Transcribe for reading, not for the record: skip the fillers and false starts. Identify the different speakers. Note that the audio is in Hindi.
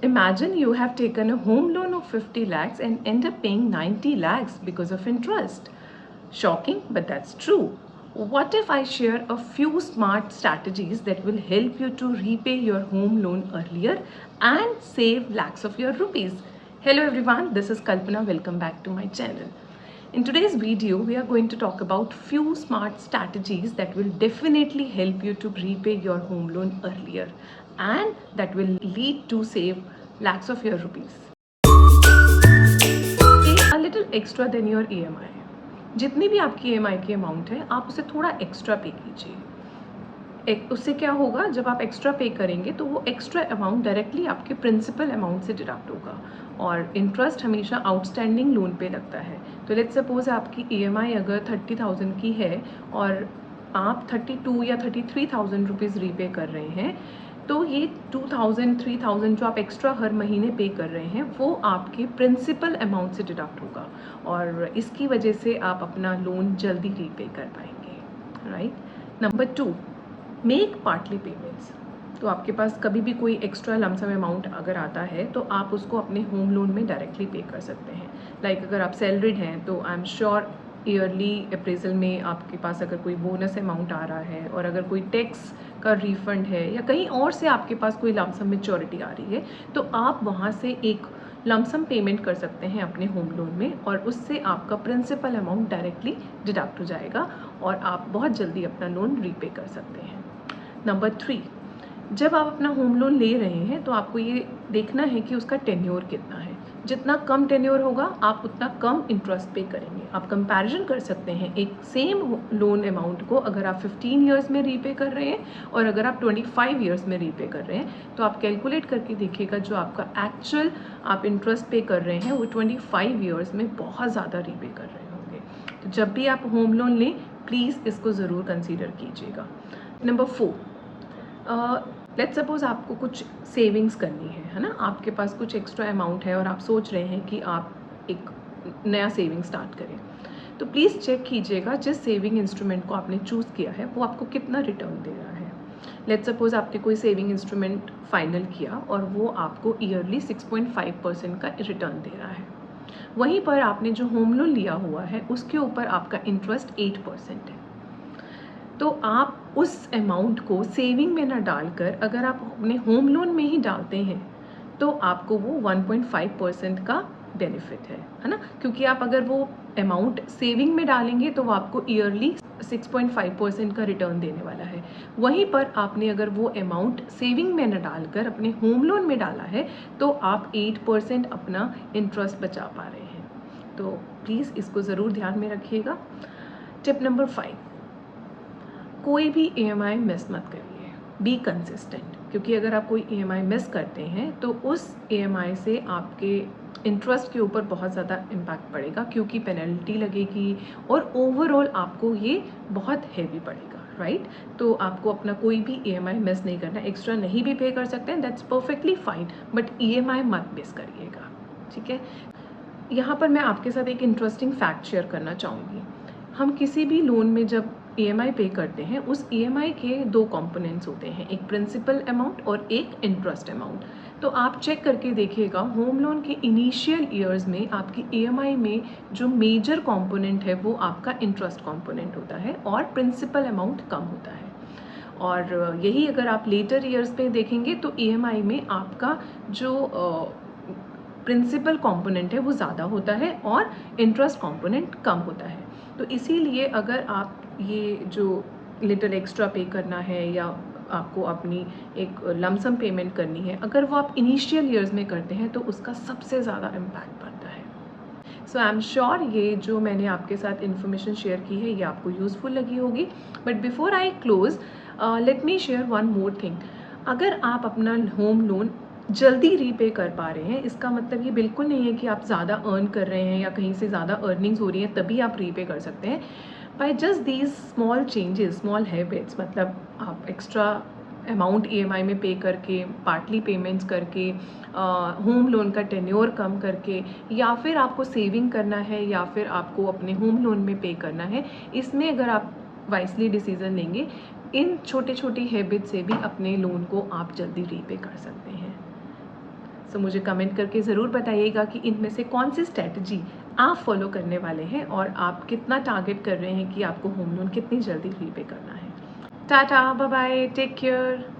Speaker 1: Imagine you have taken a home loan of 50 lakhs and end up paying 90 lakhs because of interest. Shocking, but that's true. What if I share a few smart strategies that will help you to repay your home loan earlier and save lakhs of your rupees? Hello everyone, this is Kalpana. Welcome back to my channel. In today's video, we are going to talk about few smart strategies that will definitely help you to repay your home loan earlier and that will lead to save lakhs of your rupees. Pay a little extra than your EMI. जितनी भी आपकी EMI की अमाउंट है, आप उसे थोड़ा एक्स्ट्रा पे कीजिए. उससे क्या होगा, जब आप एक्स्ट्रा पे करेंगे तो वो एक्स्ट्रा अमाउंट डायरेक्टली आपके प्रिंसिपल अमाउंट से डिडक्ट होगा और इंटरेस्ट हमेशा आउटस्टैंडिंग लोन पे लगता है. तो लेट्स सपोज आपकी EMI अगर 30,000 की है और आप 32 या 33,000 रुपीज़ रीपे कर रहे हैं, तो ये 2,000 3,000 जो आप एक्स्ट्रा हर महीने पे कर रहे हैं वो आपके प्रिंसिपल अमाउंट से डिडक्ट होगा और इसकी वजह से आप अपना लोन जल्दी रीपे कर पाएंगे. Right. Number 2, make partly payments. तो आपके पास कभी भी कोई एक्स्ट्रा लमसम अमाउंट अगर आता है तो आप उसको अपने होम लोन में डायरेक्टली पे कर सकते हैं. लाइक अगर आप सैलरीड हैं तो I am sure yearly appraisal में आपके पास अगर कोई बोनस अमाउंट आ रहा है और अगर कोई टैक्स का रिफंड है या कहीं और से आपके पास कोई लमसम मैच्योरिटी आ रही है तो आप वहाँ से एक लमसम पेमेंट कर सकते हैं अपने होम लोन में और उससे आपका प्रिंसिपल अमाउंट डायरेक्टली डिडक्ट हो जाएगा और आप बहुत जल्दी अपना लोन रीपे कर सकते हैं. नंबर 3, जब आप अपना होम लोन ले रहे हैं तो आपको ये देखना है कि उसका टेन्योर कितना है. जितना कम टेन्योर होगा आप उतना कम इंटरेस्ट पे करेंगे. आप कंपैरिजन कर सकते हैं एक सेम लोन अमाउंट को अगर आप 15 ईयर्स में रीपे कर रहे हैं और अगर आप 25 ईयर्स में रीपे कर रहे हैं तो आप कैलकुलेट करके देखिएगा जो आपका एक्चुअल आप इंटरेस्ट पे कर रहे हैं वो 25 ईयर्स में बहुत ज़्यादा रीपे कर रहे होंगे. तो जब भी आप होम लोन लें प्लीज़ इसको ज़रूर कंसीडर कीजिएगा. नंबर 4, लेट्स सपोज आपको कुछ सेविंग्स करनी है ना. आपके पास कुछ एक्स्ट्रा अमाउंट है और आप सोच रहे हैं कि आप एक नया सेविंग स्टार्ट करें. तो प्लीज़ चेक कीजिएगा जिस सेविंग इंस्ट्रूमेंट को आपने चूज़ किया है वो आपको कितना रिटर्न दे रहा है. लेट्स सपोज आपने कोई सेविंग इंस्ट्रूमेंट फाइनल किया और वो आपको ईयरली 6.5% का रिटर्न दे रहा है. वहीं पर आपने जो होम लोन लिया हुआ है उसके ऊपर आपका इंटरेस्ट 8% है. तो आप उस अमाउंट को सेविंग में ना डालकर अगर आप अपने होम लोन में ही डालते हैं तो आपको वो 1.5% का बेनिफिट है ना. क्योंकि आप अगर वो अमाउंट सेविंग में डालेंगे तो वो आपको ईयरली 6.5% का रिटर्न देने वाला है. वहीं पर आपने अगर वो अमाउंट सेविंग में न डालकर अपने होम लोन में डाला है तो आप 8% अपना इंटरेस्ट बचा पा रहे हैं. तो प्लीज़ इसको ज़रूर ध्यान में रखिएगा. टिप नंबर 5, कोई भी EMI मिस मत करिए. Be consistent. क्योंकि अगर आप कोई EMI मिस करते हैं तो उस EMI से आपके इंटरेस्ट के ऊपर बहुत ज़्यादा इम्पैक्ट पड़ेगा क्योंकि पेनल्टी लगेगी और ओवरऑल आपको ये बहुत हैवी पड़ेगा. राइट. तो आपको अपना कोई भी EMI मिस नहीं करना. एक्स्ट्रा नहीं भी पे कर सकते हैं, that's perfectly fine, but EMI मत मिस करिएगा. ठीक है. यहाँ पर मैं आपके साथ एक इंटरेस्टिंग फैक्ट शेयर करना चाहूँगी. हम किसी भी लोन में जब EMI पे करते हैं उस EMI के 2 कंपोनेंट्स होते हैं, एक प्रिंसिपल अमाउंट और एक इंटरेस्ट अमाउंट. तो आप चेक करके देखिएगा होम लोन के इनिशियल ईयर्स में आपकी EMI में जो मेजर कंपोनेंट है वो आपका इंटरेस्ट कंपोनेंट होता है और प्रिंसिपल अमाउंट कम होता है. और यही अगर आप लेटर ईयर्स पे देखेंगे तो EMI में आपका जो प्रिंसिपल कंपोनेंट है वो ज़्यादा होता है और इंटरेस्ट कंपोनेंट कम होता है. तो इसीलिए अगर आप ये जो लिटिल एक्स्ट्रा पे करना है या आपको अपनी एक लमसम पेमेंट करनी है अगर वो आप इनिशियल ईयर्स में करते हैं तो उसका सबसे ज़्यादा इम्पैक्ट पड़ता है. सो आई एम श्योर ये जो मैंने आपके साथ इन्फॉर्मेशन शेयर की है ये आपको यूज़फुल लगी होगी. But before I close let me share one more thing. अगर आप अपना होम लोन जल्दी रीपे कर पा रहे हैं इसका मतलब ये बिल्कुल नहीं है कि आप ज़्यादा अर्न कर रहे हैं या कहीं से ज़्यादा अर्निंग्स हो रही हैं तभी आप रीपे कर सकते हैं. By just these small changes, small habits, मतलब आप एक्स्ट्रा अमाउंट EMI में पे करके, पार्टली पेमेंट्स करके, होम लोन का टेन्योर कम करके, या फिर आपको सेविंग करना है या फिर आपको अपने होम लोन में पे करना है, इसमें अगर आप वाइसली डिसीजन लेंगे इन छोटे छोटे हैबिट से भी अपने लोन को आप जल्दी रीपे कर सकते हैं. सो मुझे कमेंट करके ज़रूर बताइएगा कि इनमें से कौन सी स्ट्रैटेजी आप फॉलो करने वाले हैं और आप कितना टारगेट कर रहे हैं कि आपको होम लोन कितनी जल्दी रीपे करना है। Tata, bye bye, take care.